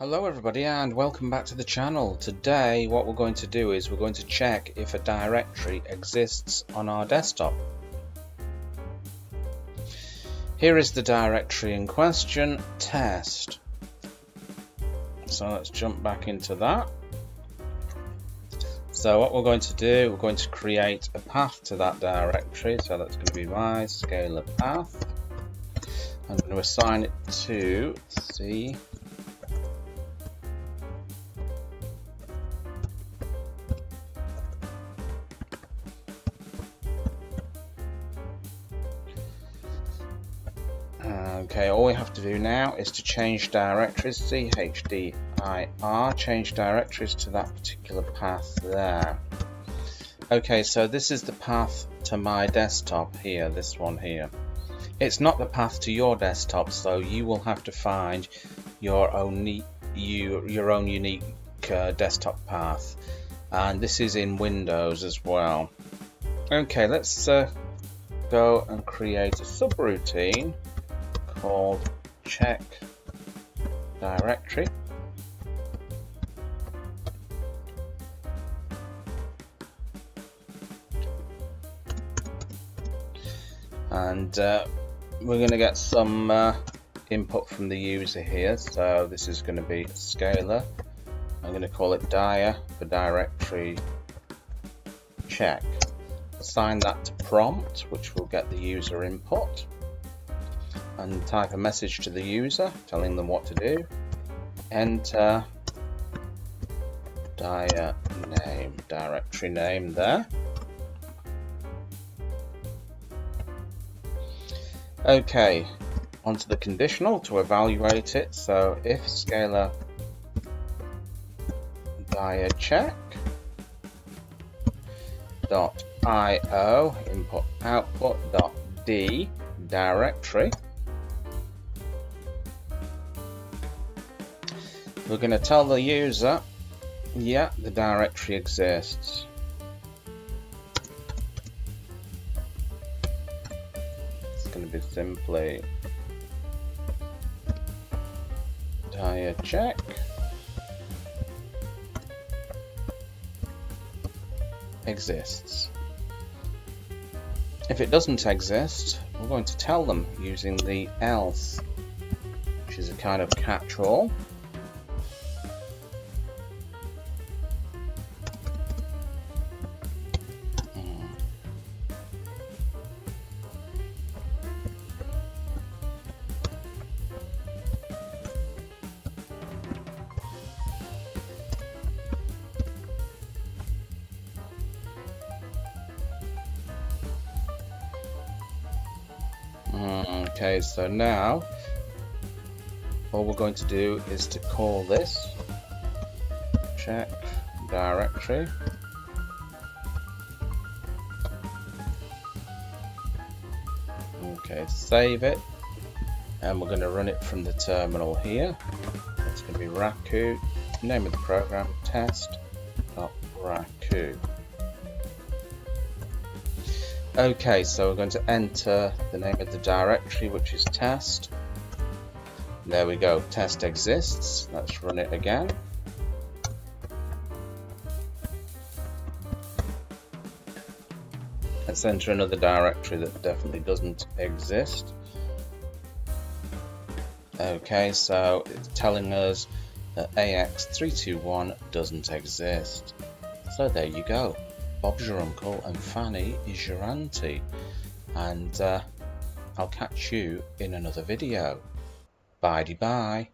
Hello everybody and welcome back to the channel. Today what we're going to do is we're going to check if a directory exists on our desktop. Here is the directory in question, test. So let's jump back into that. So what we're going to do, we're going to create a path to that directory. So that's going to be my scalar path. I'm going to assign it to C. Okay, all we have to do now is to change directories, CHDIR, change directories to that particular path there. Okay, so this is the path to my desktop here, this one here. It's not the path to your desktop, so you will have to find your own unique desktop path. And this is in Windows as well. Okay, let's go and create a subroutine called check directory. And we're going to get some input from the user here. So this is going to be scalar. I'm going to call it dir for directory check. Assign that to prompt, which will get the user input, and type a message to the user telling them what to do. Enter dir name, directory name there. Okay, onto the conditional to evaluate it. So if scalar dir check dot io input output dot d directory, we're going to tell the user, yeah, the directory exists. It's going to be simply dir check exists. If it doesn't exist, we're going to tell them using the else, which is a kind of catch-all. Okay, so now all we're going to do is to call this check directory. Okay, save it, and we're going to run it from the terminal here. It's going to be Raku, name of the program, test.raku. Okay, so we're going to enter the name of the directory, which is test. There we go, test exists. Let's run it again. Let's enter another directory that definitely doesn't exist. Okay, so it's telling us that AX321 doesn't exist. So there you go. Bob's your uncle and Fanny is your auntie, and I'll catch you in another video. Bye-bye.